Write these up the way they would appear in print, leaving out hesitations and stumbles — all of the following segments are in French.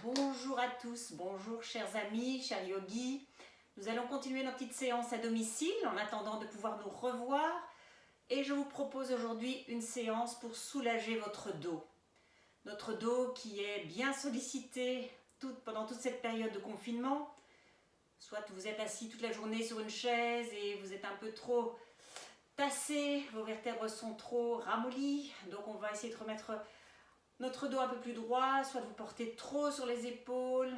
Bonjour à tous, bonjour chers amis, chers yogis. Nous allons continuer nos petites séances à domicile en attendant de pouvoir nous revoir. Et je vous propose aujourd'hui une séance pour soulager votre dos. Notre dos qui est bien sollicité pendant toute cette période de confinement. Soit vous êtes assis toute la journée sur une chaise et vous êtes un peu trop tassé, vos vertèbres sont trop ramollies. Donc on va essayer de remettre notre dos un peu plus droit, soit vous portez trop sur les épaules,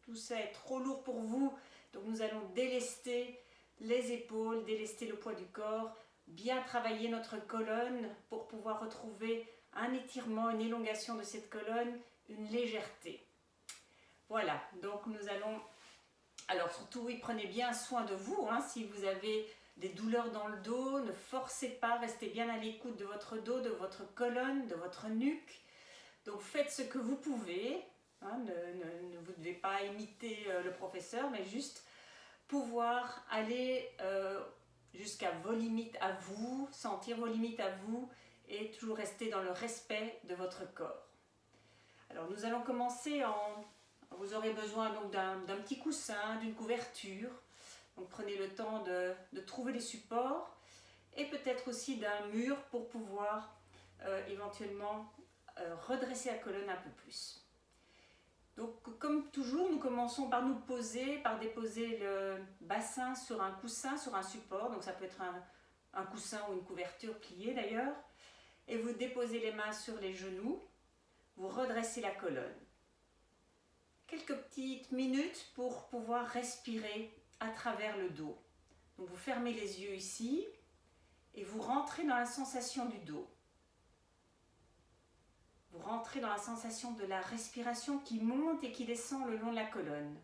tout ça est trop lourd pour vous. Donc nous allons délester les épaules, délester le poids du corps, bien travailler notre colonne pour pouvoir retrouver un étirement, une élongation de cette colonne, une légèreté. Voilà, donc nous allons... Alors surtout, oui, prenez bien soin de vous, hein, si vous avez des douleurs dans le dos, ne forcez pas, restez bien à l'écoute de votre dos, de votre colonne, de votre nuque. Donc faites ce que vous pouvez, hein, vous ne devez pas imiter le professeur, mais juste pouvoir aller jusqu'à vos limites à vous, sentir vos limites à vous et toujours rester dans le respect de votre corps. Alors nous allons commencer vous aurez besoin donc d'un petit coussin, d'une couverture. Donc prenez le temps de trouver les supports et peut-être aussi d'un mur pour pouvoir éventuellement redresser la colonne un peu plus. Donc comme toujours, nous commençons par nous poser, par déposer le bassin sur un coussin, sur un support. Donc ça peut être un coussin ou une couverture pliée d'ailleurs. Et vous déposez les mains sur les genoux, vous redressez la colonne. Quelques petites minutes pour pouvoir respirer à travers le dos. Donc vous fermez les yeux ici et vous rentrez dans la sensation du dos. Vous rentrez dans la sensation de la respiration qui monte et qui descend le long de la colonne.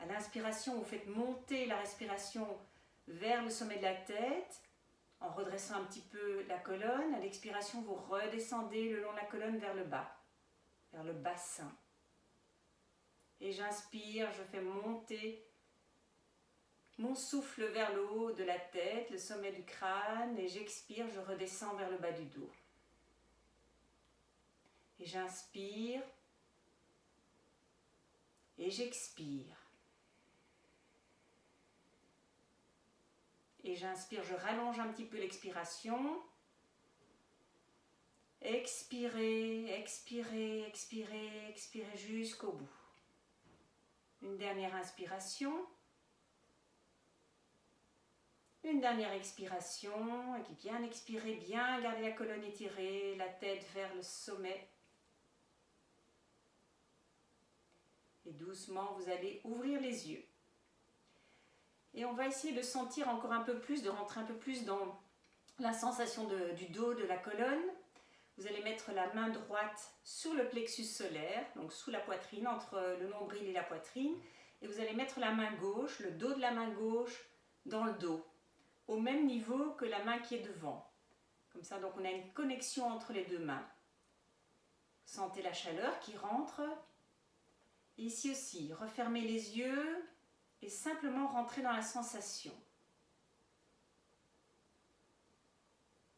À l'inspiration, vous faites monter la respiration vers le sommet de la tête en redressant un petit peu la colonne. À l'expiration, vous redescendez le long de la colonne vers le bas, vers le bassin. Et j'inspire, je fais monter mon souffle vers le haut de la tête, le sommet du crâne, et j'expire, je redescends vers le bas du dos. Et j'inspire et j'expire. Et j'inspire, je rallonge un petit peu l'expiration. Expirez, expirez, expirez, expirez jusqu'au bout. Une dernière inspiration. Une dernière expiration. Et puis bien expirer, bien garder la colonne étirée, la tête vers le sommet. Et doucement, vous allez ouvrir les yeux. Et on va essayer de sentir encore un peu plus, de rentrer un peu plus dans la sensation du dos, de la colonne. Vous allez mettre la main droite sur le plexus solaire, donc sous la poitrine, entre le nombril et la poitrine. Et vous allez mettre la main gauche, le dos de la main gauche, dans le dos, au même niveau que la main qui est devant. Comme ça, donc on a une connexion entre les deux mains. Sentez la chaleur qui rentre. Et ici aussi, refermez les yeux et simplement rentrez dans la sensation.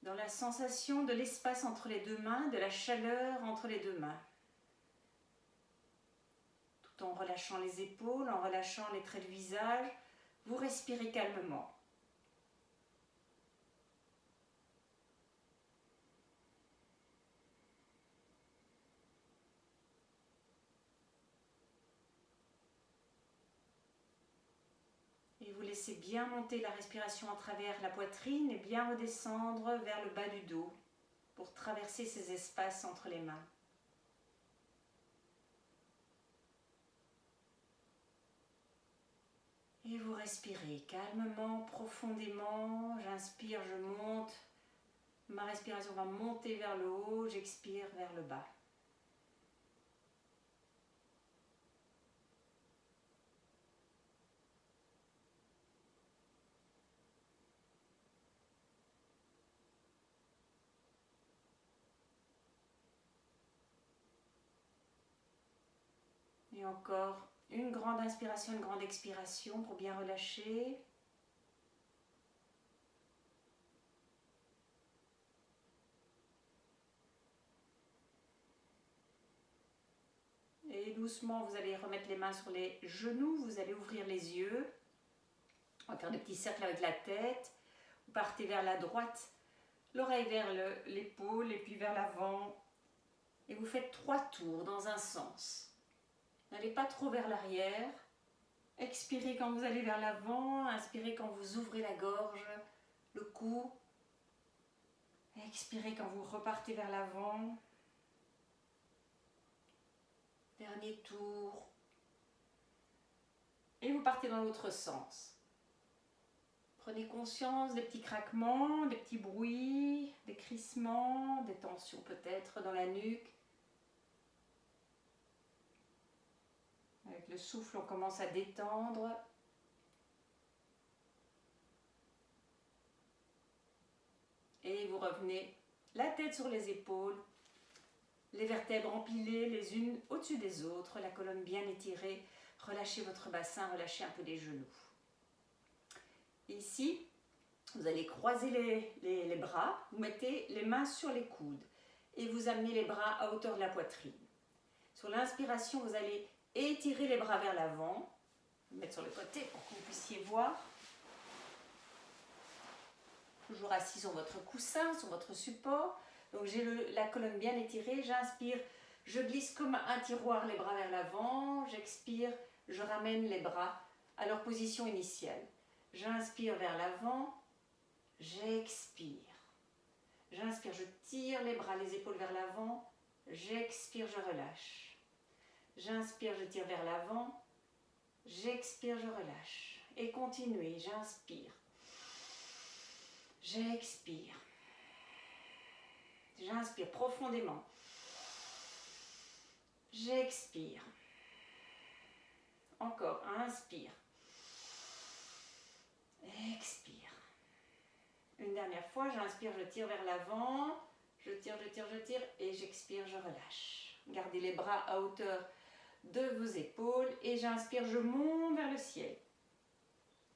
Dans la sensation de l'espace entre les deux mains, de la chaleur entre les deux mains. Tout en relâchant les épaules, en relâchant les traits du visage, vous respirez calmement. Et vous laissez bien monter la respiration à travers la poitrine et bien redescendre vers le bas du dos pour traverser ces espaces entre les mains. Et vous respirez calmement, profondément. J'inspire, je monte. Ma respiration va monter vers le haut, j'expire vers le bas. Et encore une grande inspiration, une grande expiration pour bien relâcher. Et doucement, vous allez remettre les mains sur les genoux, vous allez ouvrir les yeux. On va faire des petits cercles avec la tête. Vous partez vers la droite, l'oreille vers l'épaule et puis vers l'avant. Et vous faites 3 tours dans un sens. N'allez pas trop vers l'arrière. Expirez quand vous allez vers l'avant, inspirez quand vous ouvrez la gorge, le cou. Expirez quand vous repartez vers l'avant. Dernier tour. Et vous partez dans l'autre sens. Prenez conscience des petits craquements, des petits bruits, des crissements, des tensions peut-être dans la nuque. Avec le souffle, on commence à détendre. Et vous revenez la tête sur les épaules, les vertèbres empilées les unes au-dessus des autres, la colonne bien étirée. Relâchez votre bassin, relâchez un peu les genoux. Ici, vous allez croiser les bras, vous mettez les mains sur les coudes et vous amenez les bras à hauteur de la poitrine. Sur l'inspiration, vous allez étirer les bras vers l'avant, mettre sur le côté pour que vous puissiez voir. Toujours assis sur votre coussin, sur votre support. Donc j'ai la colonne bien étirée, j'inspire, je glisse comme un tiroir les bras vers l'avant, j'expire, je ramène les bras à leur position initiale. J'inspire vers l'avant, j'expire. J'inspire, je tire les bras, les épaules vers l'avant, j'expire, je relâche. J'inspire, je tire vers l'avant, j'expire, je relâche. Et continuez, j'inspire, j'expire. J'inspire profondément. J'expire. Encore, inspire. Expire. Une dernière fois, j'inspire, je tire vers l'avant. Je tire, je tire, je tire. Et j'expire, je relâche. Gardez les bras à hauteur de vos épaules. Et j'inspire, je monte vers le ciel.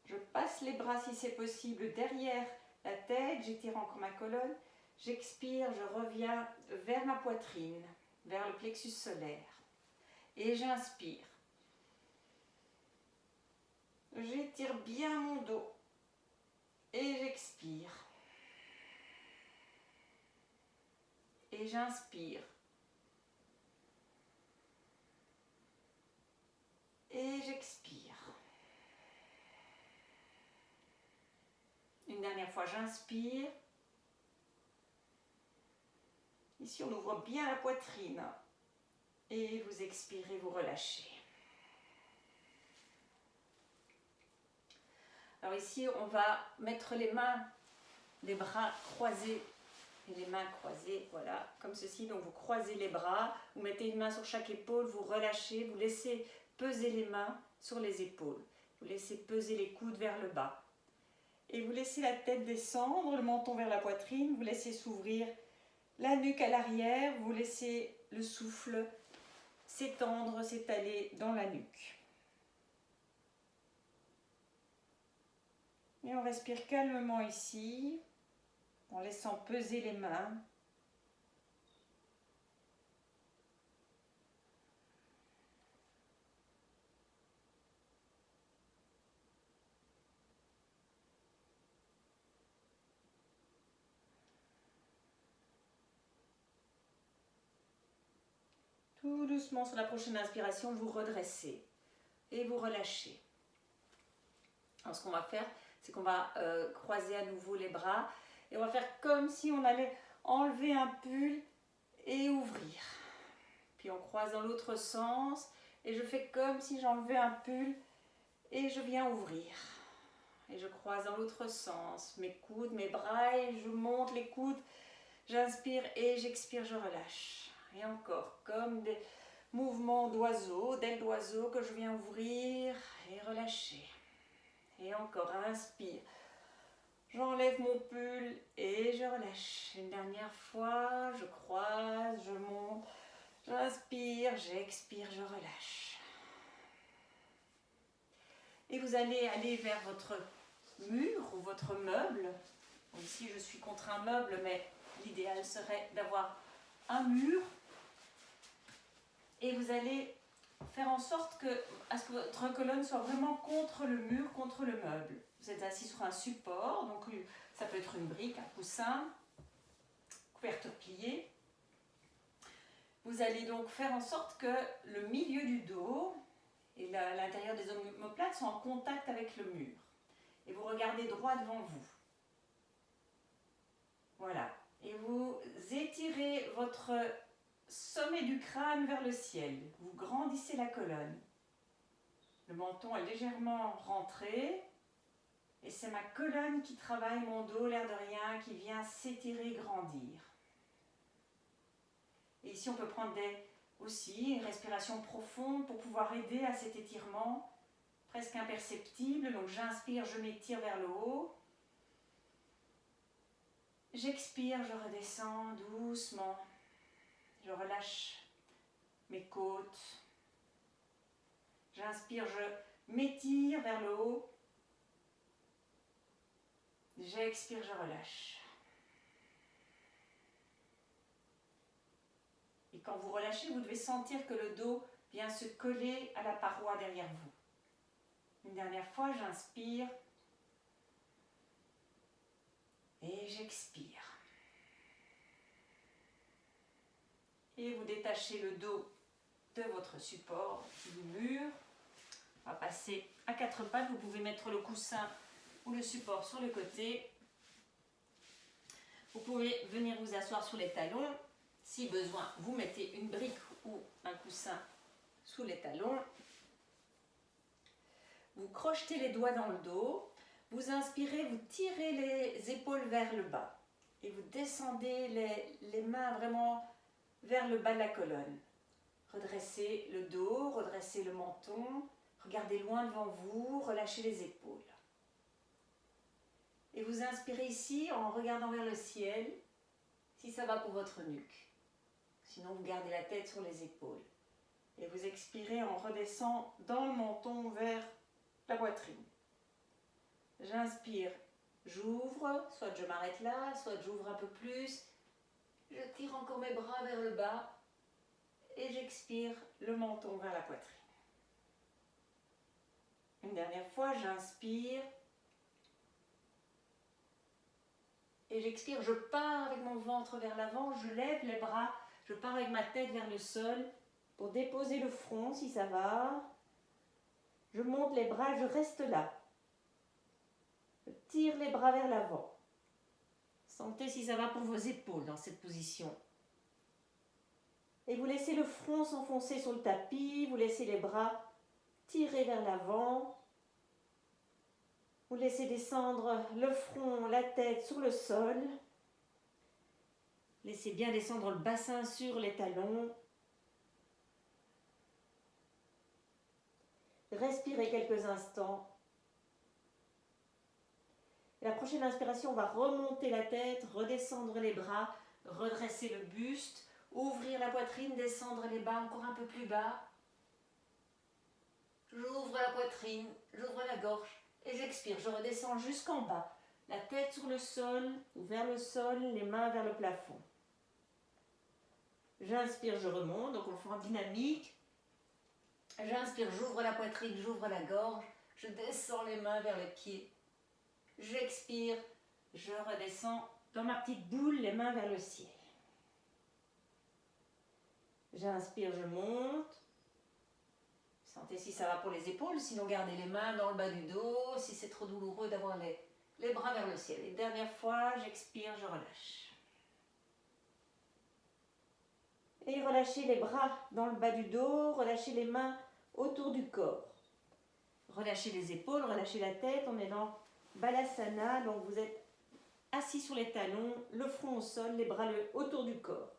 Je passe les bras si c'est possible derrière la tête. J'étire encore ma colonne. J'expire, je reviens vers ma poitrine, vers le plexus solaire. Et j'inspire. J'étire bien mon dos. Et j'expire. Et j'inspire. Et j'expire. Une dernière fois, j'inspire. Ici, on ouvre bien la poitrine. Et vous expirez, vous relâchez. Alors ici, on va mettre les mains, les bras croisés et les mains croisées, voilà, comme ceci. Donc vous croisez les bras, vous mettez une main sur chaque épaule, vous relâchez, vous laissez peser les mains sur les épaules. Vous laissez peser les coudes vers le bas. Et vous laissez la tête descendre, le menton vers la poitrine, vous laissez s'ouvrir la nuque à l'arrière, vous laissez le souffle s'étendre, s'étaler dans la nuque. Et on respire calmement ici, en laissant peser les mains. Tout doucement, sur la prochaine inspiration, vous redressez et vous relâchez. Alors ce qu'on va faire, c'est qu'on va croiser à nouveau les bras et on va faire comme si on allait enlever un pull et ouvrir. Puis on croise dans l'autre sens et je fais comme si j'enlevais un pull et je viens ouvrir. Et je croise dans l'autre sens mes coudes, mes bras et je monte les coudes. J'inspire et j'expire, je relâche. Et encore, comme des mouvements d'oiseau, d'ailes d'oiseau que je viens ouvrir et relâcher. Et encore, inspire. J'enlève mon pull et je relâche. Une dernière fois, je croise, je monte, j'inspire, j'expire, je relâche. Et vous allez aller vers votre mur ou votre meuble. Ici, je suis contre un meuble, mais l'idéal serait d'avoir un mur. Et vous allez faire en sorte à ce que votre colonne soit vraiment contre le mur, contre le meuble. Vous êtes assis sur un support, donc ça peut être une brique, un coussin, couverture pliée. Vous allez donc faire en sorte que le milieu du dos et l'intérieur des omoplates sont en contact avec le mur. Et vous regardez droit devant vous. Voilà. Et vous étirez votre sommet du crâne vers le ciel. Vous grandissez la colonne. Le menton est légèrement rentré. Et c'est ma colonne qui travaille mon dos, l'air de rien, qui vient s'étirer, grandir. Et ici, on peut prendre aussi une respiration profonde pour pouvoir aider à cet étirement presque imperceptible. Donc j'inspire, je m'étire vers le haut. J'expire, je redescends doucement. Je relâche mes côtes. J'inspire, je m'étire vers le haut. J'expire, je relâche. Et quand vous relâchez, vous devez sentir que le dos vient se coller à la paroi derrière vous. Une dernière fois, j'inspire et j'expire. Et vous détachez le dos de votre support du mur. On va passer à quatre pattes. Vous pouvez mettre le coussin ou le support sur le côté. Vous pouvez venir vous asseoir sur les talons. Si besoin, vous mettez une brique ou un coussin sous les talons. Vous crochetez les doigts dans le dos. Vous inspirez, vous tirez les épaules vers le bas. Et vous descendez les mains vraiment vers le bas de la colonne. Redressez le dos, redressez le menton. Regardez loin devant vous, relâchez les épaules. Et vous inspirez ici en regardant vers le ciel, si ça va pour votre nuque. Sinon, vous gardez la tête sur les épaules. Et vous expirez en redescendant dans le menton vers la poitrine. J'inspire, j'ouvre, soit je m'arrête là, soit j'ouvre un peu plus. Je tire encore mes bras vers le bas et j'expire le menton vers la poitrine. Une dernière fois, j'inspire et j'expire. Je pars avec mon ventre vers l'avant, je lève les bras, je pars avec ma tête vers le sol pour déposer le front si ça va. Je monte les bras, je reste là. Je tire les bras vers l'avant. Sentez si ça va pour vos épaules dans cette position. Et vous laissez le front s'enfoncer sur le tapis, vous laissez les bras tirer vers l'avant. Vous laissez descendre le front, la tête sur le sol. Laissez bien descendre le bassin sur les talons. Respirez quelques instants. La prochaine inspiration, on va remonter la tête, redescendre les bras, redresser le buste, ouvrir la poitrine, descendre les bas encore un peu plus bas. J'ouvre la poitrine, j'ouvre la gorge et j'expire. Je redescends jusqu'en bas. La tête sur le sol, ou vers le sol, les mains vers le plafond. J'inspire, je remonte, donc on le fait en dynamique. J'inspire, j'ouvre la poitrine, j'ouvre la gorge. Je descends les mains vers les pieds. J'expire, je redescends dans ma petite boule, les mains vers le ciel. J'inspire, je monte. Sentez si ça va pour les épaules, sinon gardez les mains dans le bas du dos, si c'est trop douloureux d'avoir les bras vers le ciel. Et dernière fois, j'expire, je relâche. Et relâchez les bras dans le bas du dos, relâchez les mains autour du corps. Relâchez les épaules, relâchez la tête, on est dans Balasana, donc vous êtes assis sur les talons, le front au sol, les bras autour du corps.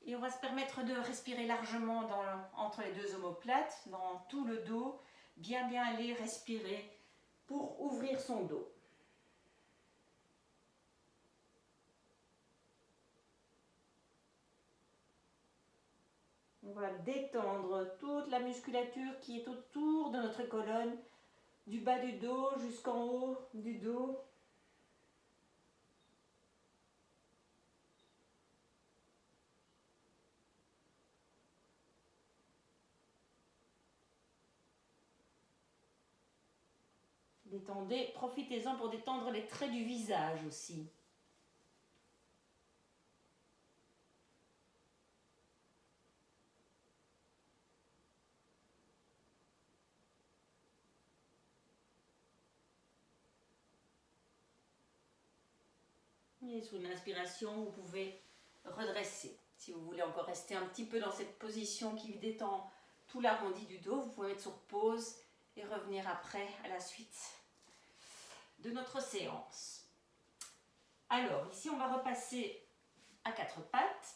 Et on va se permettre de respirer largement entre les deux omoplates, dans tout le dos, bien aller respirer pour ouvrir son dos. On va détendre toute la musculature qui est autour de notre colonne, du bas du dos jusqu'en haut du dos. Détendez, profitez-en pour détendre les traits du visage aussi. Et sous une inspiration, vous pouvez redresser. Si vous voulez encore rester un petit peu dans cette position qui détend tout l'arrondi du dos, vous pouvez mettre sur pause et revenir après à la suite de notre séance. Alors, ici, on va repasser à quatre pattes.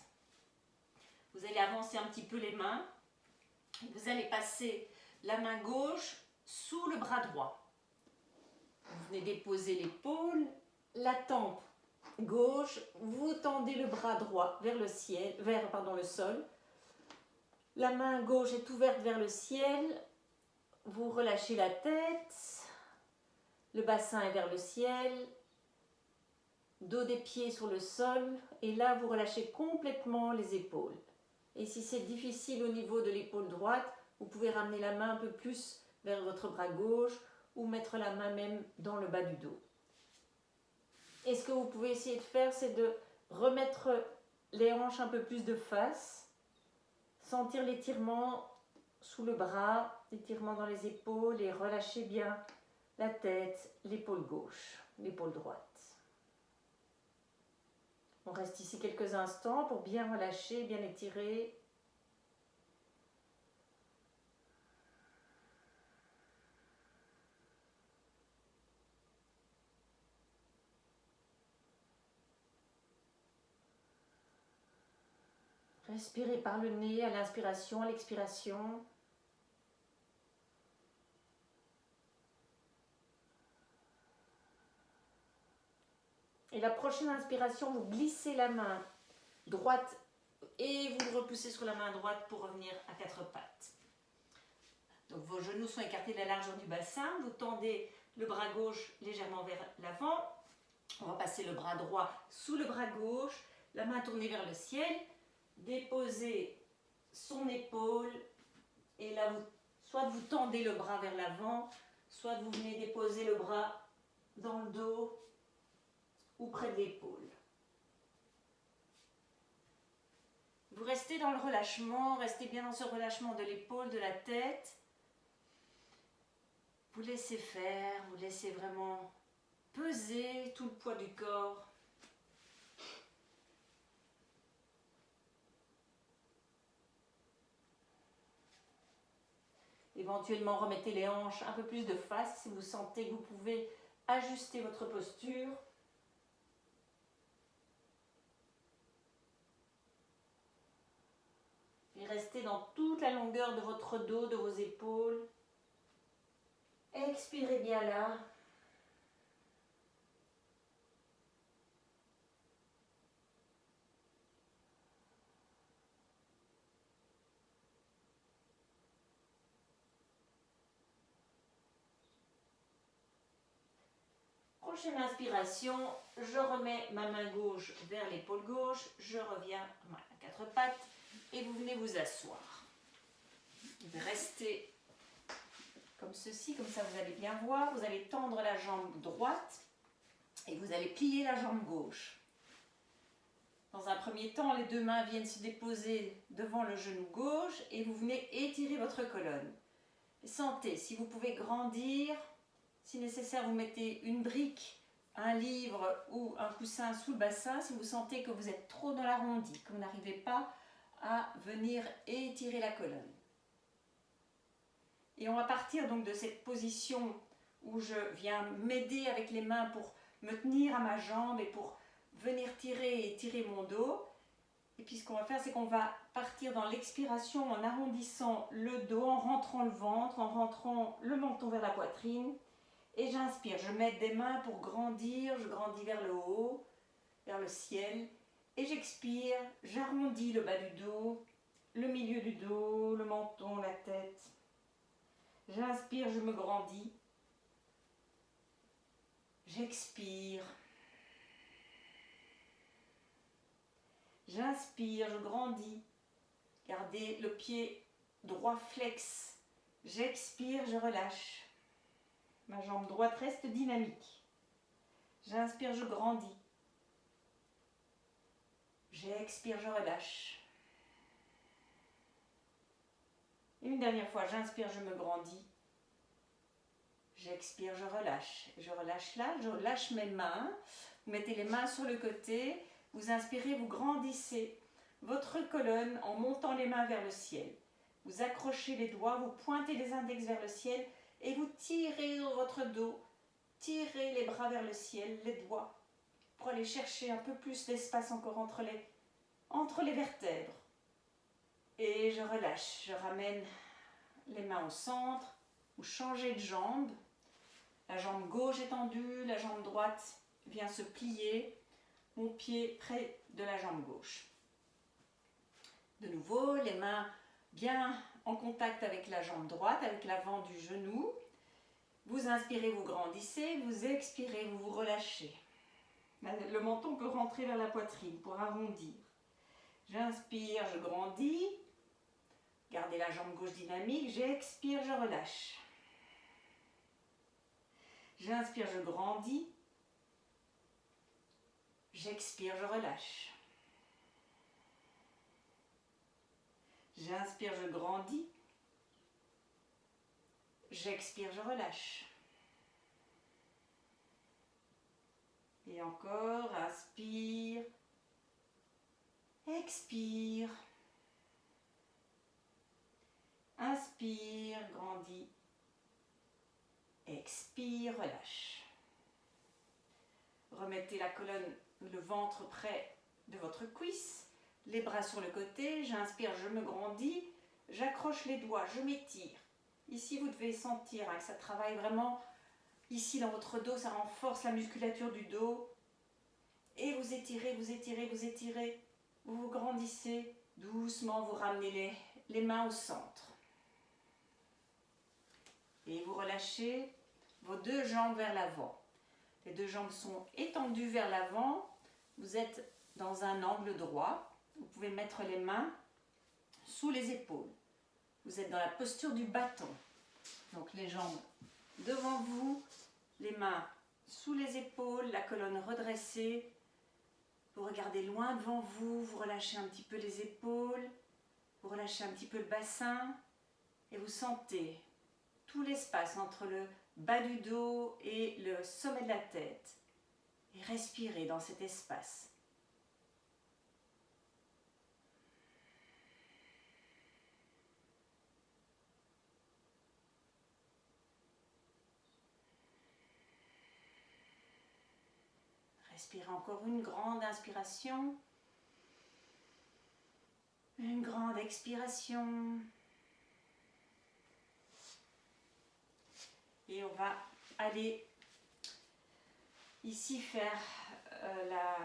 Vous allez avancer un petit peu les mains. Vous allez passer la main gauche sous le bras droit. Vous venez déposer l'épaule, la tempe gauche, vous tendez le bras droit vers le ciel, vers le sol. La main gauche est ouverte vers le ciel. Vous relâchez la tête. Le bassin est vers le ciel. Dos des pieds sur le sol. Et là, vous relâchez complètement les épaules. Et si c'est difficile au niveau de l'épaule droite, vous pouvez ramener la main un peu plus vers votre bras gauche ou mettre la main même dans le bas du dos. Et ce que vous pouvez essayer de faire, c'est de remettre les hanches un peu plus de face, sentir l'étirement sous le bras, l'étirement dans les épaules et relâcher bien la tête, l'épaule gauche, l'épaule droite. On reste ici quelques instants pour bien relâcher, bien étirer. Respirez par le nez à l'inspiration, à l'expiration. Et la prochaine inspiration, vous glissez la main droite et vous repoussez sur la main droite pour revenir à quatre pattes. Donc vos genoux sont écartés de la largeur du bassin. Vous tendez le bras gauche légèrement vers l'avant. On va passer le bras droit sous le bras gauche, la main tournée vers le ciel. Déposez son épaule et là, soit vous tendez le bras vers l'avant, soit vous venez déposer le bras dans le dos ou près de l'épaule. Vous restez dans le relâchement, restez bien dans ce relâchement de l'épaule, de la tête. Vous laissez faire, vous laissez vraiment peser tout le poids du corps. Éventuellement, remettez les hanches un peu plus de face si vous sentez que vous pouvez ajuster votre posture. Et restez dans toute la longueur de votre dos, de vos épaules. Expirez bien là. Prochaine inspiration, je remets ma main gauche vers l'épaule gauche, je reviens à quatre pattes et vous venez vous asseoir. Vous restez comme ceci, comme ça vous allez bien voir. Vous allez tendre la jambe droite et vous allez plier la jambe gauche. Dans un premier temps, les deux mains viennent se déposer devant le genou gauche et vous venez étirer votre colonne. Sentez, si vous pouvez grandir, si nécessaire, vous mettez une brique, un livre ou un coussin sous le bassin si vous sentez que vous êtes trop dans l'arrondi, que vous n'arrivez pas à venir étirer la colonne. Et on va partir donc de cette position où je viens m'aider avec les mains pour me tenir à ma jambe et pour venir tirer et étirer mon dos. Et puis ce qu'on va faire, c'est qu'on va partir dans l'expiration en arrondissant le dos, en rentrant le ventre, en rentrant le menton vers la poitrine. Et j'inspire, je mets des mains pour grandir, je grandis vers le haut, vers le ciel. Et j'expire, j'arrondis le bas du dos, le milieu du dos, le menton, la tête. J'inspire, je me grandis. J'expire. J'inspire, je grandis. Gardez le pied droit flex. J'expire, je relâche. Ma jambe droite reste dynamique. J'inspire, je grandis. J'expire, je relâche. Et une dernière fois, j'inspire, je me grandis. J'expire, je relâche. Je relâche là, je relâche mes mains. Vous mettez les mains sur le côté. Vous inspirez, vous grandissez votre colonne en montant les mains vers le ciel. Vous accrochez les doigts, vous pointez les index vers le ciel et vous tirez dans votre dos. Tirez les bras vers le ciel, les doigts, pour aller chercher un peu plus d'espace encore entre les vertèbres. Et je relâche, je ramène les mains au centre. Vous changez de jambe. La jambe gauche est tendue, la jambe droite vient se plier. Mon pied près de la jambe gauche. De nouveau, les mains bien en contact avec la jambe droite, avec l'avant du genou. Vous inspirez, vous grandissez, vous expirez, vous vous relâchez. Le menton peut rentrer vers la poitrine pour arrondir. J'inspire, je grandis. Gardez la jambe gauche dynamique. J'expire, je relâche. J'inspire, je grandis. J'expire, je relâche. J'inspire, je grandis. J'expire, je relâche. Et encore, inspire. Expire. Inspire, grandis. Expire, relâche. Remettez la colonne, le ventre près de votre cuisse. Les bras sur le côté. J'inspire, je me grandis. J'accroche les doigts, je m'étire. Ici, vous devez sentir que ça travaille vraiment ici dans votre dos. Ça renforce la musculature du dos. Et vous étirez, vous étirez, vous étirez. Vous vous grandissez. Doucement, vous ramenez les mains au centre. Et vous relâchez vos deux jambes vers l'avant. Les deux jambes sont étendues vers l'avant. Vous êtes dans un angle droit. Vous pouvez mettre les mains sous les épaules. Vous êtes dans la posture du bâton. Donc les jambes devant vous, les mains sous les épaules, la colonne redressée. Vous regardez loin devant vous, vous relâchez un petit peu les épaules, vous relâchez un petit peu le bassin et vous sentez tout l'espace entre le bas du dos et le sommet de la tête. Et respirez dans cet espace. Respirez encore une grande inspiration, une grande expiration. Et on va aller ici faire la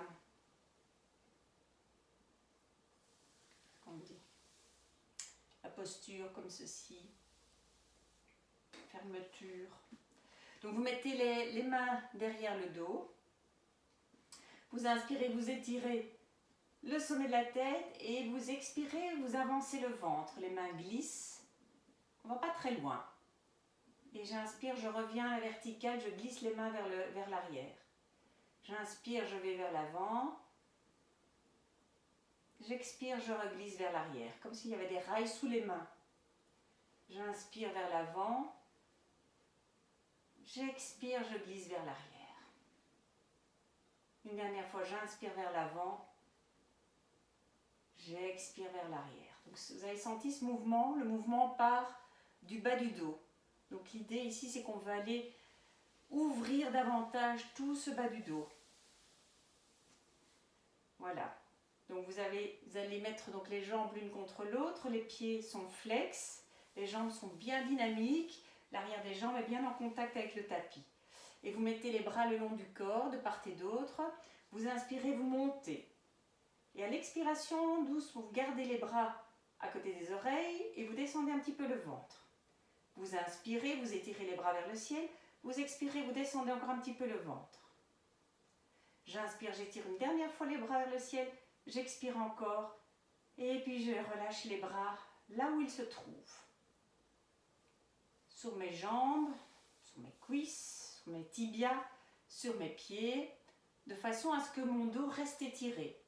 posture comme ceci, fermeture. Donc vous mettez les mains derrière le dos. Vous inspirez, vous étirez le sommet de la tête et vous expirez, vous avancez le ventre. Les mains glissent. On ne va pas très loin. Et j'inspire, je reviens à la verticale, je glisse les mains vers l'arrière. J'inspire, je vais vers l'avant. J'expire, je reglisse vers l'arrière, comme s'il y avait des rails sous les mains. J'inspire vers l'avant. J'expire, je glisse vers l'arrière. Une dernière fois, j'inspire vers l'avant. J'expire vers l'arrière. Donc vous avez senti ce mouvement, le mouvement part du bas du dos. Donc l'idée ici, c'est qu'on va aller ouvrir davantage tout ce bas du dos. Voilà. Donc vous allez mettre donc les jambes l'une contre l'autre, les pieds sont flex, les jambes sont bien dynamiques, l'arrière des jambes est bien en contact avec le tapis. Et vous mettez les bras le long du corps, de part et d'autre. Vous inspirez, vous montez. Et à l'expiration, douce, vous gardez les bras à côté des oreilles et vous descendez un petit peu le ventre. Vous inspirez, vous étirez les bras vers le ciel. Vous expirez, vous descendez encore un petit peu le ventre. J'inspire, j'étire une dernière fois les bras vers le ciel. J'expire encore. Et puis je relâche les bras là où ils se trouvent. Sur mes jambes, sur mes cuisses, sur mes tibias, sur mes pieds, de façon à ce que mon dos reste étiré.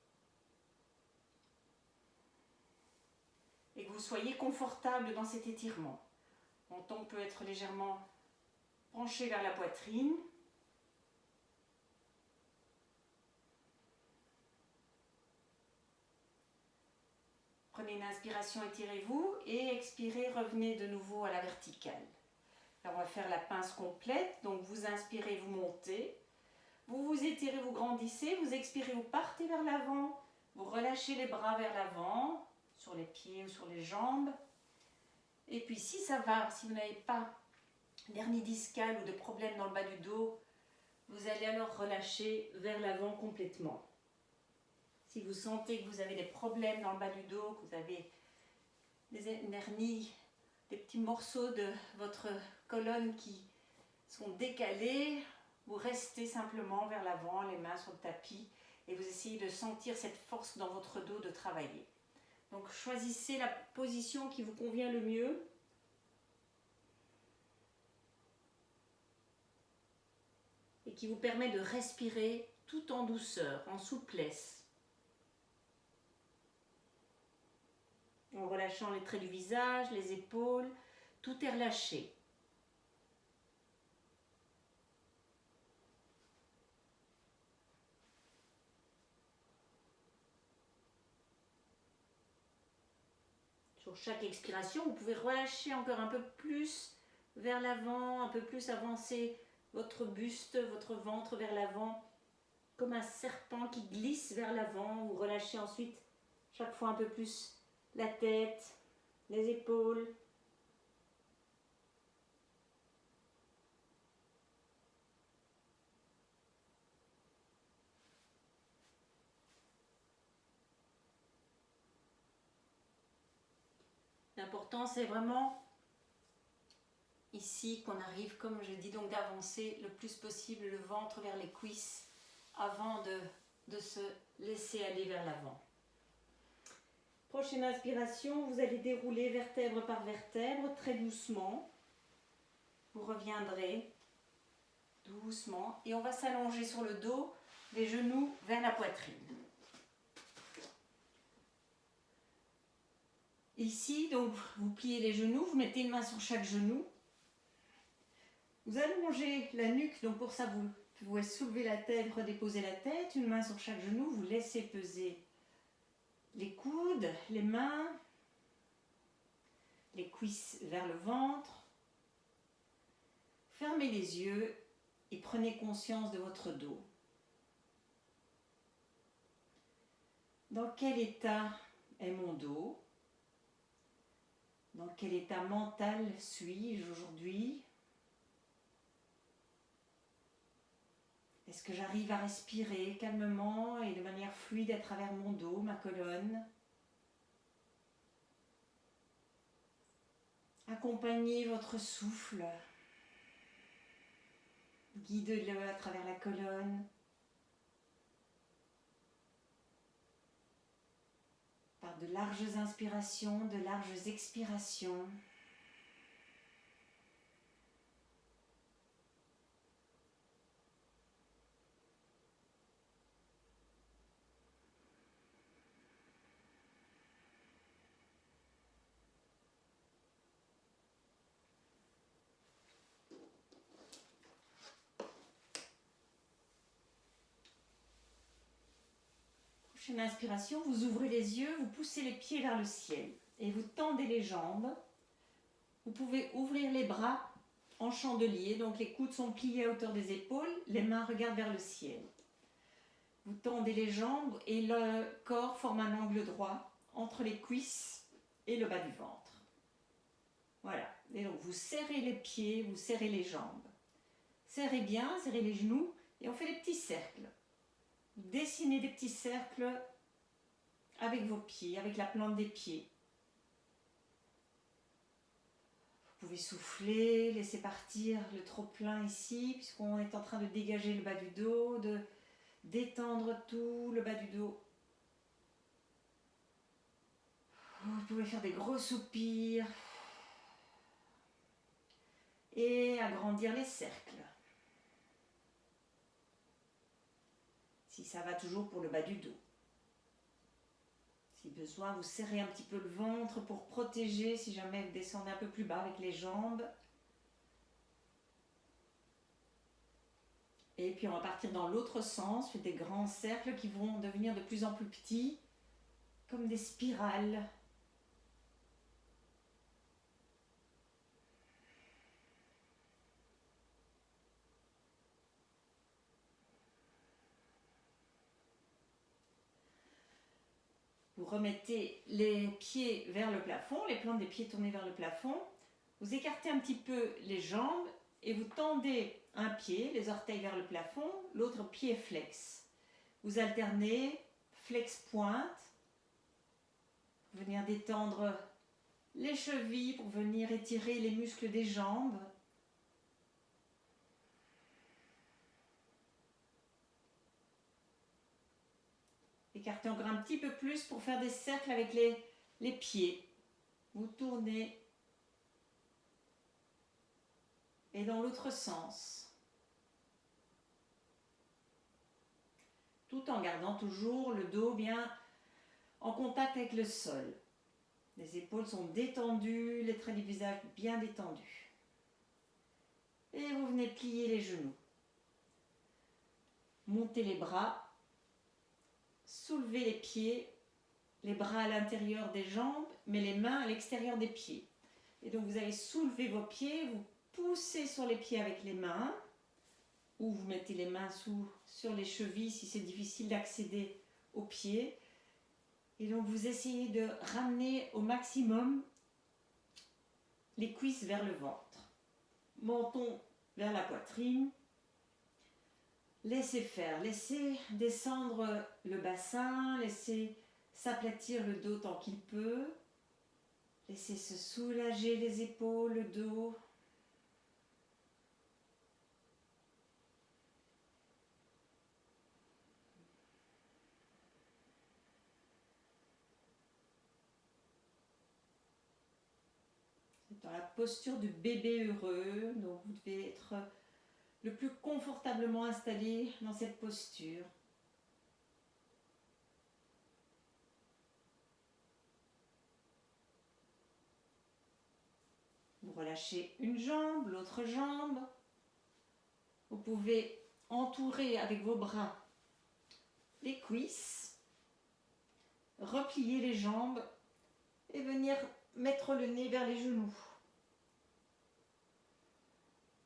Et que vous soyez confortable dans cet étirement. Mon menton peut être légèrement penché vers la poitrine. Prenez une inspiration, étirez-vous et expirez, revenez de nouveau à la verticale. Là, on va faire la pince complète, donc vous inspirez, vous montez, vous vous étirez, vous grandissez, vous expirez, vous partez vers l'avant, vous relâchez les bras vers l'avant, sur les pieds ou sur les jambes. Et puis si ça va, si vous n'avez pas d'hernie discale ou de problème dans le bas du dos, vous allez alors relâcher vers l'avant complètement. Si vous sentez que vous avez des problèmes dans le bas du dos, que vous avez une hernie, des petits morceaux de votre colonne qui sont décalés, vous restez simplement vers l'avant, les mains sur le tapis, et vous essayez de sentir cette force dans votre dos de travailler. Donc choisissez la position qui vous convient le mieux. Et qui vous permet de respirer tout en douceur, en souplesse. En relâchant les traits du visage, les épaules, tout est relâché. Sur chaque expiration, vous pouvez relâcher encore un peu plus vers l'avant, un peu plus avancer votre buste, votre ventre vers l'avant, comme un serpent qui glisse vers l'avant. Vous relâchez ensuite chaque fois un peu plus la tête, les épaules. L'important, c'est vraiment ici qu'on arrive, comme je dis, donc d'avancer le plus possible le ventre vers les cuisses avant de se laisser aller vers l'avant. Prochaine inspiration, vous allez dérouler vertèbre par vertèbre très doucement. Vous reviendrez doucement et on va s'allonger sur le dos, les genoux vers la poitrine. Ici, donc, vous pliez les genoux, vous mettez une main sur chaque genou. Vous allongez la nuque, donc pour ça, vous pouvez soulever la tête, redéposer la tête, une main sur chaque genou, vous laissez peser les coudes, les mains, les cuisses vers le ventre. Fermez les yeux et prenez conscience de votre dos. Dans quel état est mon dos? Dans quel état mental suis-je aujourd'hui? Est-ce que j'arrive à respirer calmement et de manière fluide à travers mon dos, ma colonne? Accompagnez votre souffle. Guidez-le à travers la colonne. Par de larges inspirations, de larges expirations. Prochaine inspiration, vous ouvrez les yeux, vous poussez les pieds vers le ciel et vous tendez les jambes. Vous pouvez ouvrir les bras en chandelier, donc les coudes sont pliés à hauteur des épaules, les mains regardent vers le ciel. Vous tendez les jambes et le corps forme un angle droit entre les cuisses et le bas du ventre. Voilà, et donc vous serrez les pieds, vous serrez les jambes. Serrez bien, serrez les genoux et on fait des petits cercles. Dessinez des petits cercles avec vos pieds, avec la plante des pieds. Vous pouvez souffler, laisser partir le trop-plein ici, puisqu'on est en train de dégager le bas du dos, de détendre tout le bas du dos. Vous pouvez faire des gros soupirs. et agrandir les cercles. Si ça va toujours pour le bas du dos. Si besoin, vous serrez un petit peu le ventre pour protéger si jamais vous descendez un peu plus bas avec les jambes. Et puis on va partir dans l'autre sens, faites des grands cercles qui vont devenir de plus en plus petits, comme des spirales. Vous remettez les pieds vers le plafond, les plantes des pieds tournées vers le plafond. Vous écartez un petit peu les jambes et vous tendez un pied, les orteils vers le plafond, l'autre pied flex. Vous alternez flex-pointe, venir détendre les chevilles pour venir étirer les muscles des jambes. Écartez encore un petit peu plus pour faire des cercles avec les pieds. Vous tournez et dans l'autre sens. Tout en gardant toujours le dos bien en contact avec le sol. Les épaules sont détendues, les traits du visage bien détendus. Et vous venez plier les genoux. Montez les bras. Soulevez les pieds, les bras à l'intérieur des jambes, mais les mains à l'extérieur des pieds. Et donc vous allez soulever vos pieds, vous poussez sur les pieds avec les mains, ou vous mettez les mains sur les chevilles si c'est difficile d'accéder aux pieds. Et donc vous essayez de ramener au maximum les cuisses vers le ventre. Menton vers la poitrine. Laissez faire, laissez descendre le bassin, laissez s'aplatir le dos tant qu'il peut. Laissez se soulager les épaules, le dos. C'est dans la posture du bébé heureux, donc vous devez être le plus confortablement installé dans cette posture. Vous relâchez une jambe, l'autre jambe. Vous pouvez entourer avec vos bras les cuisses, replier les jambes et venir mettre le nez vers les genoux.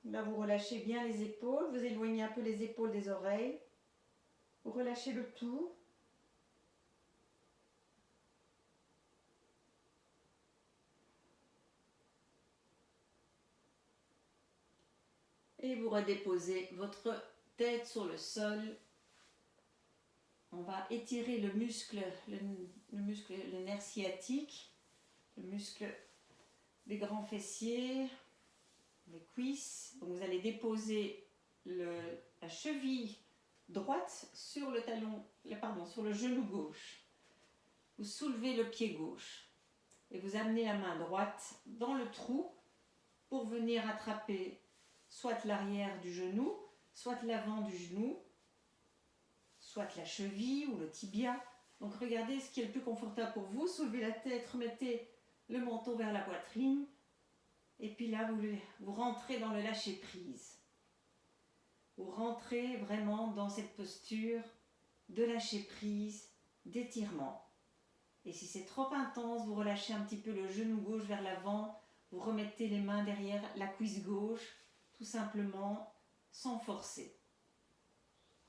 Là, vous relâchez bien les épaules, vous éloignez un peu les épaules des oreilles. Vous relâchez le tout. Et vous redéposez votre tête sur le sol. On va étirer le muscle, le nerf sciatique, le muscle des grands fessiers, les cuisses. Donc vous allez déposer la cheville droite sur sur le genou gauche. Vous soulevez le pied gauche et vous amenez la main droite dans le trou pour venir attraper soit l'arrière du genou, soit l'avant du genou, soit la cheville ou le tibia. Donc regardez ce qui est le plus confortable pour vous. Soulevez la tête, remettez le menton vers la poitrine. Et puis là, vous rentrez dans le lâcher-prise. Vous rentrez vraiment dans cette posture de lâcher-prise, d'étirement. Et si c'est trop intense, vous relâchez un petit peu le genou gauche vers l'avant. Vous remettez les mains derrière la cuisse gauche, tout simplement, sans forcer.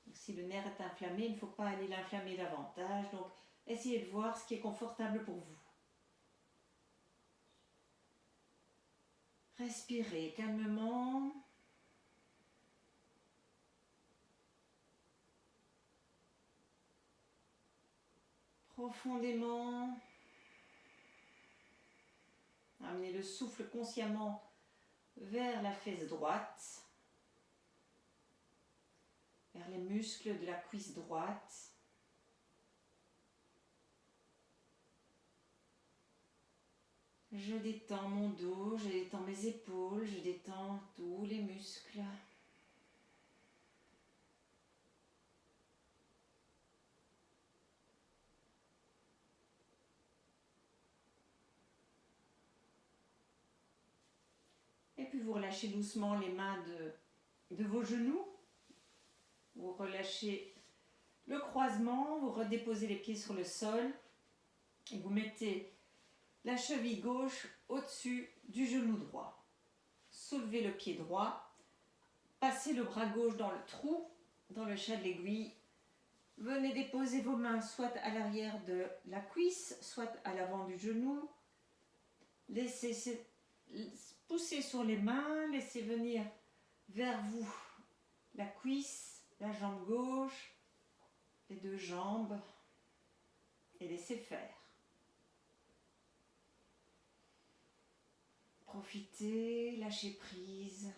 Donc, si le nerf est inflammé, il ne faut pas aller l'inflammer davantage. Donc, essayez de voir ce qui est confortable pour vous. Respirez calmement. Profondément. Amenez le souffle consciemment vers la fesse droite, vers les muscles de la cuisse droite. Je détends mon dos, je détends mes épaules, je détends tous les muscles. Et puis vous relâchez doucement les mains de vos genoux. Vous relâchez le croisement, vous redéposez les pieds sur le sol et vous mettez la cheville gauche au-dessus du genou droit. Soulevez le pied droit, passez le bras gauche dans le trou, dans le chat de l'aiguille. Venez déposer vos mains soit à l'arrière de la cuisse, soit à l'avant du genou. Laissez pousser sur les mains, laissez venir vers vous la cuisse, la jambe gauche, les deux jambes et laissez faire. Profitez, lâchez prise.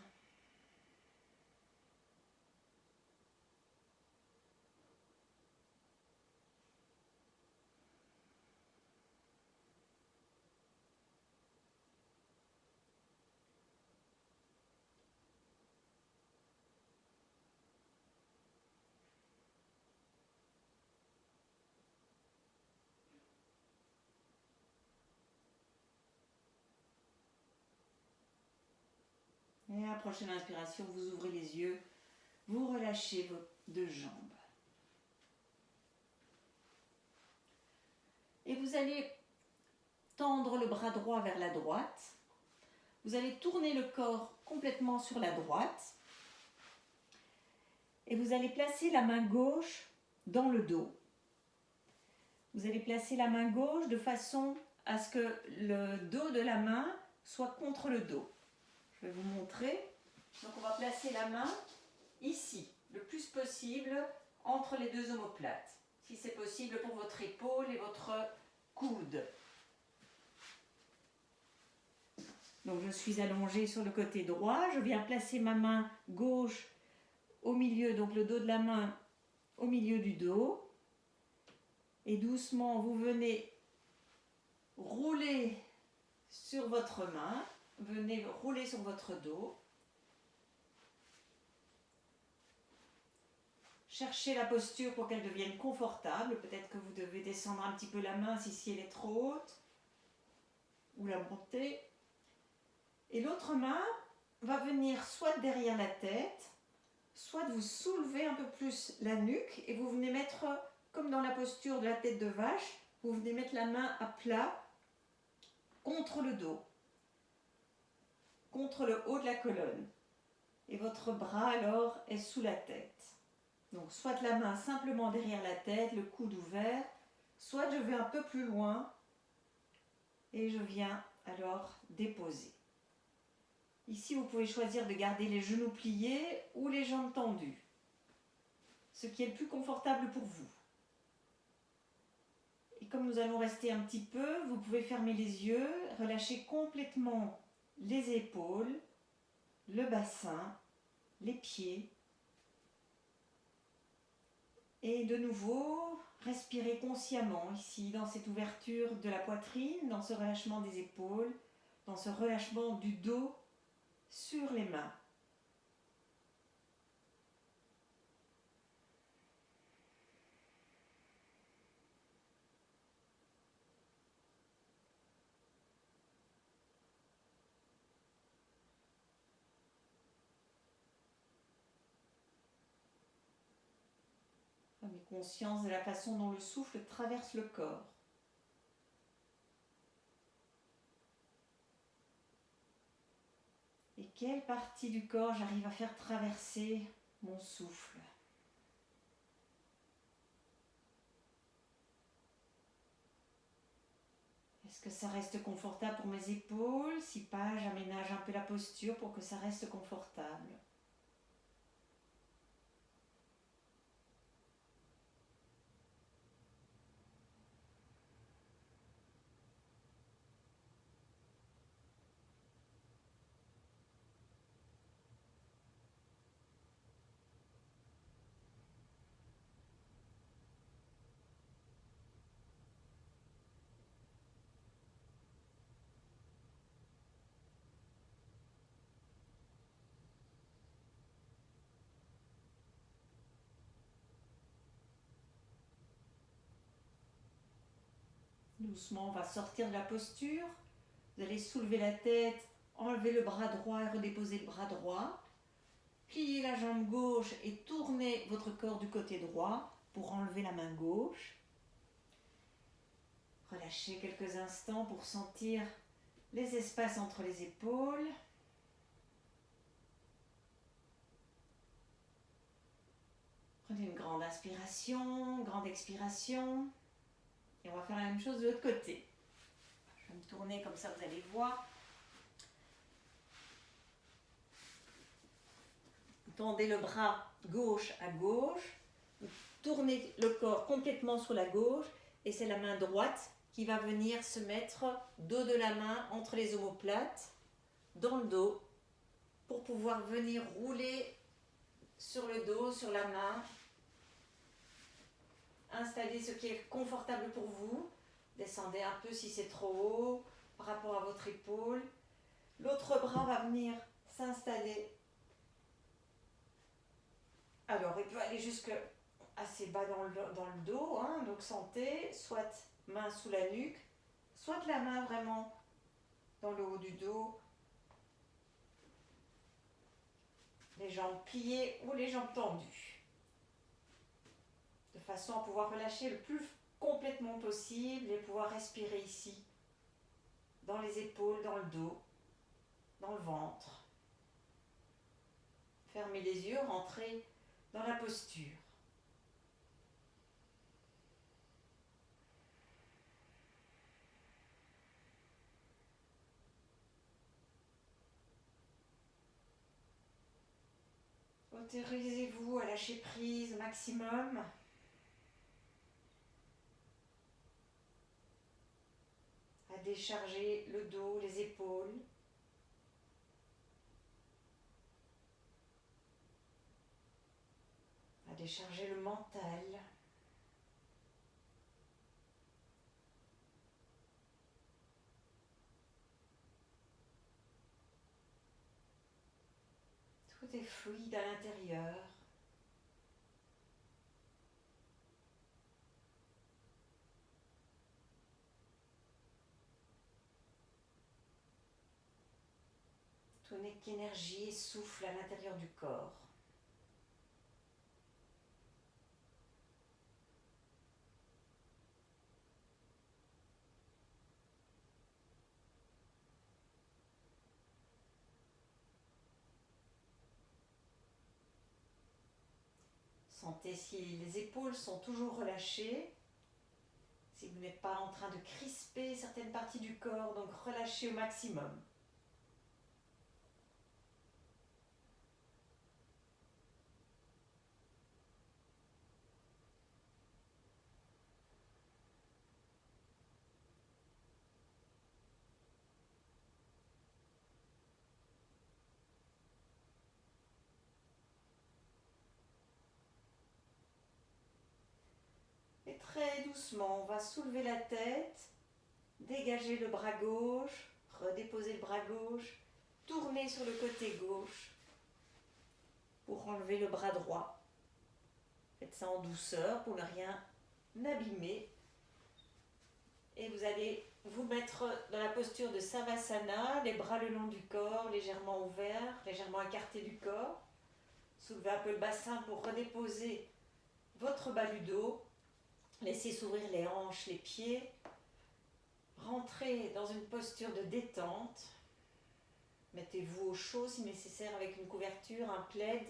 Et à la prochaine inspiration, vous ouvrez les yeux, vous relâchez vos deux jambes. Et vous allez tendre le bras droit vers la droite. Vous allez tourner le corps complètement sur la droite. Et vous allez placer la main gauche dans le dos. Vous allez placer la main gauche de façon à ce que le dos de la main soit contre le dos. Je vais vous montrer. Donc on va placer la main ici, le plus possible, entre les deux omoplates. Si c'est possible pour votre épaule et votre coude. Donc je suis allongée sur le côté droit. Je viens placer ma main gauche au milieu, donc le dos de la main au milieu du dos. Et doucement, vous venez rouler sur votre main. Venez rouler sur votre dos. Cherchez la posture pour qu'elle devienne confortable. Peut-être que vous devez descendre un petit peu la main si elle est trop haute. Ou la monter. Et l'autre main va venir soit derrière la tête, soit vous soulever un peu plus la nuque. Et vous venez mettre, comme dans la posture de la tête de vache, vous venez mettre la main à plat contre le dos. Contre le haut de la colonne. Et votre bras alors est sous la tête. Donc soit la main simplement derrière la tête, le coude ouvert, soit je vais un peu plus loin et je viens alors déposer. Ici vous pouvez choisir de garder les genoux pliés ou les jambes tendues, ce qui est le plus confortable pour vous. Et comme nous allons rester un petit peu, vous pouvez fermer les yeux, relâcher complètement les épaules, le bassin, les pieds. Et de nouveau, respirez consciemment ici, dans cette ouverture de la poitrine, dans ce relâchement des épaules, dans ce relâchement du dos sur les mains. Prenez conscience de la façon dont le souffle traverse le corps. Et quelle partie du corps j'arrive à faire traverser mon souffle. Est-ce que ça reste confortable pour mes épaules? Si pas, j'aménage un peu la posture pour que ça reste confortable. Doucement, on va sortir de la posture. Vous allez soulever la tête, enlever le bras droit et redéposer le bras droit. Pliez la jambe gauche et tournez votre corps du côté droit pour enlever la main gauche. Relâchez quelques instants pour sentir les espaces entre les épaules. Prenez une grande inspiration, grande expiration. Et on va faire la même chose de l'autre côté. Je vais me tourner comme ça, vous allez voir. Vous tendez le bras gauche à gauche. Vous tournez le corps complètement sur la gauche. Et c'est la main droite qui va venir se mettre dos de la main entre les omoplates, dans le dos, pour pouvoir venir rouler sur le dos, sur la main. Installez ce qui est confortable pour vous. Descendez un peu si c'est trop haut par rapport à votre épaule. L'autre bras va venir s'installer. Alors, il peut aller jusque assez bas dans le dos. Hein. Donc, sentez, soit main sous la nuque, soit la main vraiment dans le haut du dos. Les jambes pliées ou les jambes tendues. De façon à pouvoir relâcher le plus complètement possible et pouvoir respirer ici, dans les épaules, dans le dos, dans le ventre. Fermez les yeux, rentrez dans la posture. Autorisez-vous à lâcher prise au maximum. À décharger le dos, les épaules. À décharger le mental. Tout est fluide à l'intérieur. Tout n'est qu'énergie et souffle à l'intérieur du corps. Sentez si les épaules sont toujours relâchées, si vous n'êtes pas en train de crisper certaines parties du corps, donc relâchez au maximum. Et très doucement, on va soulever la tête, dégager le bras gauche, redéposer le bras gauche, tourner sur le côté gauche pour enlever le bras droit. Faites ça en douceur pour ne rien abîmer. Et vous allez vous mettre dans la posture de Savasana, les bras le long du corps, légèrement ouverts, légèrement écartés du corps. Soulevez un peu le bassin pour redéposer votre bas du dos. Laissez s'ouvrir les hanches, les pieds. Rentrez dans une posture de détente. Mettez-vous au chaud si nécessaire avec une couverture, un plaid,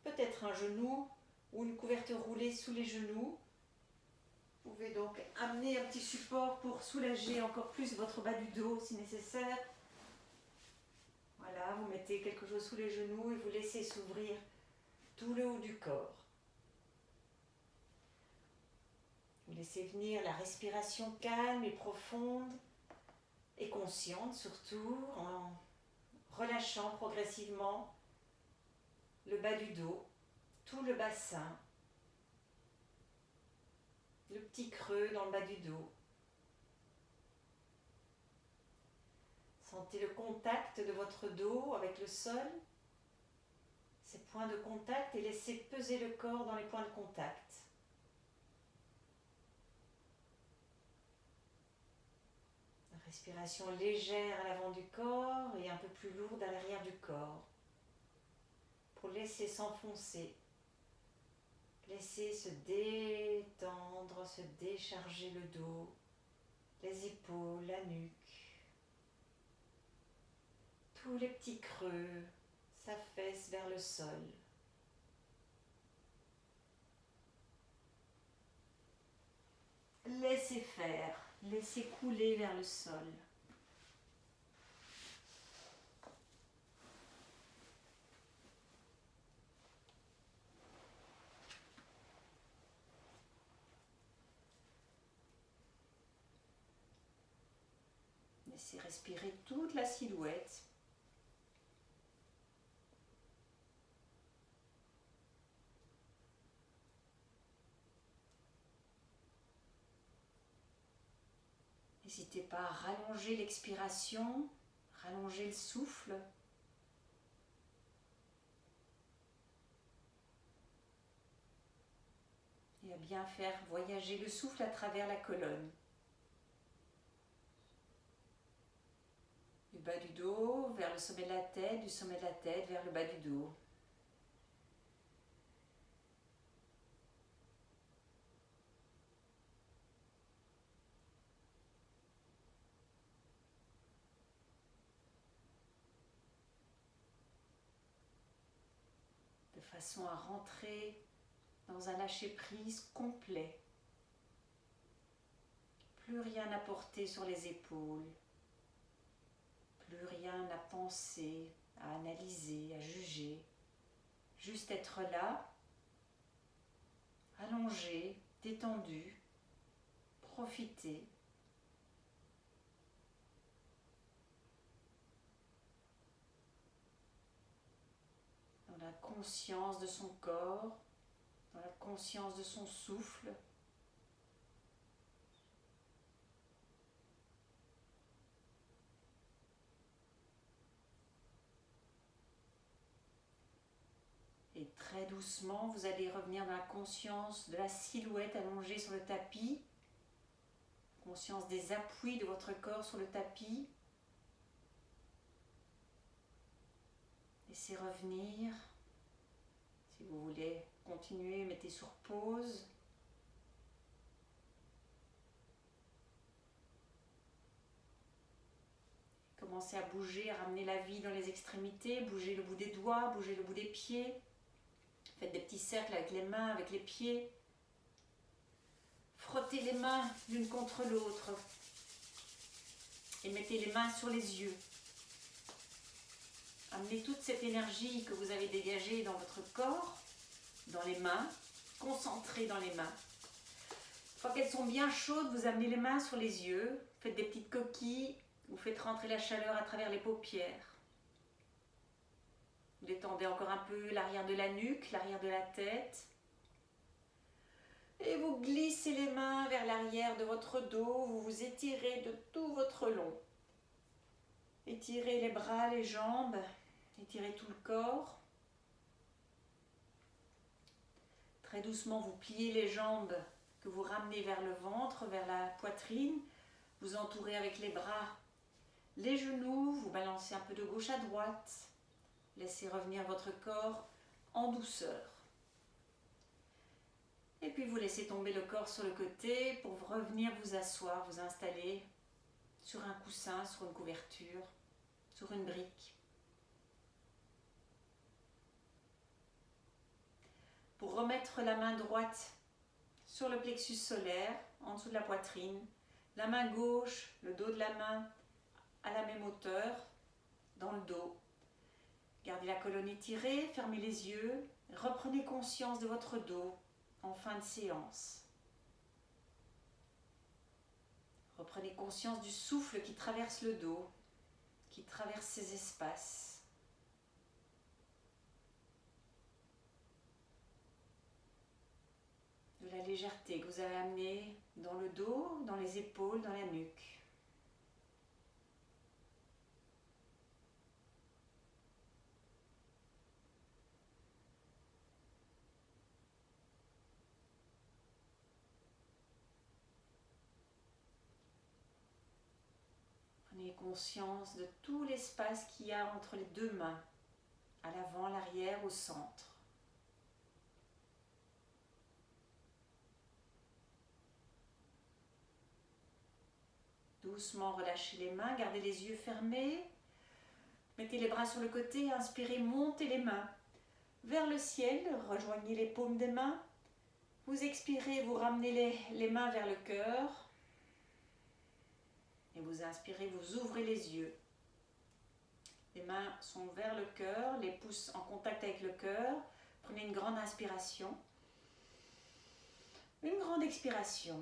peut-être un genou ou une couverture roulée sous les genoux. Vous pouvez donc amener un petit support pour soulager encore plus votre bas du dos si nécessaire. Voilà, vous mettez quelque chose sous les genoux et vous laissez s'ouvrir tout le haut du corps. Vous laissez venir la respiration calme et profonde et consciente surtout, en relâchant progressivement le bas du dos, tout le bassin, le petit creux dans le bas du dos. Sentez le contact de votre dos avec le sol, ces points de contact, et laissez peser le corps dans les points de contact. Respiration légère à l'avant du corps et un peu plus lourde à l'arrière du corps. Pour laisser s'enfoncer. Laissez se détendre, se décharger le dos, les épaules, la nuque. Tous les petits creux s'affaissent vers le sol. Laissez faire, laissez couler vers le sol. Laissez respirer toute la silhouette. N'hésitez pas à rallonger l'expiration, rallonger le souffle. Et à bien faire voyager le souffle à travers la colonne. Du bas du dos vers le sommet de la tête, du sommet de la tête vers le bas du dos. De façon à rentrer dans un lâcher-prise complet. Plus rien à porter sur les épaules. Plus rien à penser, à analyser, à juger. Juste être là, allongé, détendu, profiter. Dans la conscience de son corps, dans la conscience de son souffle. Et très doucement, vous allez revenir dans la conscience de la silhouette allongée sur le tapis, conscience des appuis de votre corps sur le tapis. Laissez revenir. Si vous voulez continuer, mettez sur pause. Commencez à bouger, à ramener la vie dans les extrémités, bougez le bout des doigts, bougez le bout des pieds. Faites des petits cercles avec les mains, avec les pieds. Frottez les mains l'une contre l'autre. Et mettez les mains sur les yeux. Amenez toute cette énergie que vous avez dégagée dans votre corps, dans les mains, concentrée dans les mains. Une fois qu'elles sont bien chaudes, vous amenez les mains sur les yeux, faites des petites coquilles, vous faites rentrer la chaleur à travers les paupières. Vous détendez encore un peu l'arrière de la nuque, l'arrière de la tête. Et vous glissez les mains vers l'arrière de votre dos, vous vous étirez de tout votre long. Étirez les bras, les jambes, étirez tout le corps. Très doucement, vous pliez les jambes que vous ramenez vers le ventre, vers la poitrine. Vous entourez avec les bras les genoux, vous balancez un peu de gauche à droite. Laissez revenir votre corps en douceur. Et puis vous laissez tomber le corps sur le côté pour revenir vous asseoir, vous installer sur un coussin, sur une couverture, sur une brique. Pour remettre la main droite sur le plexus solaire, en dessous de la poitrine, la main gauche, le dos de la main à la même hauteur, dans le dos. Gardez la colonne étirée, fermez les yeux, reprenez conscience de votre dos en fin de séance. Reprenez conscience du souffle qui traverse le dos, qui traverse ces espaces. De la légèreté que vous avez amenée dans le dos, dans les épaules, dans la nuque. Prenez conscience de tout l'espace qu'il y a entre les deux mains, à l'avant, l'arrière, au centre. Doucement relâchez les mains, gardez les yeux fermés. Mettez les bras sur le côté, inspirez, montez les mains vers le ciel, rejoignez les paumes des mains. Vous expirez, vous ramenez les mains vers le cœur. Et vous inspirez, vous ouvrez les yeux. Les mains sont vers le cœur, les pouces en contact avec le cœur. Prenez une grande inspiration. Une grande expiration.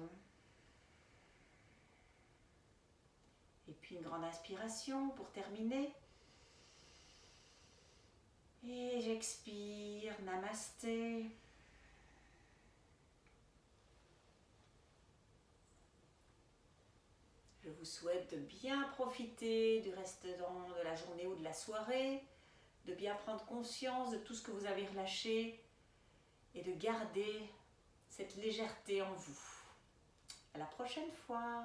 Et puis une grande inspiration pour terminer. Et j'expire, namasté. Je vous souhaite de bien profiter du restant de la journée ou de la soirée, de bien prendre conscience de tout ce que vous avez relâché et de garder cette légèreté en vous. À la prochaine fois.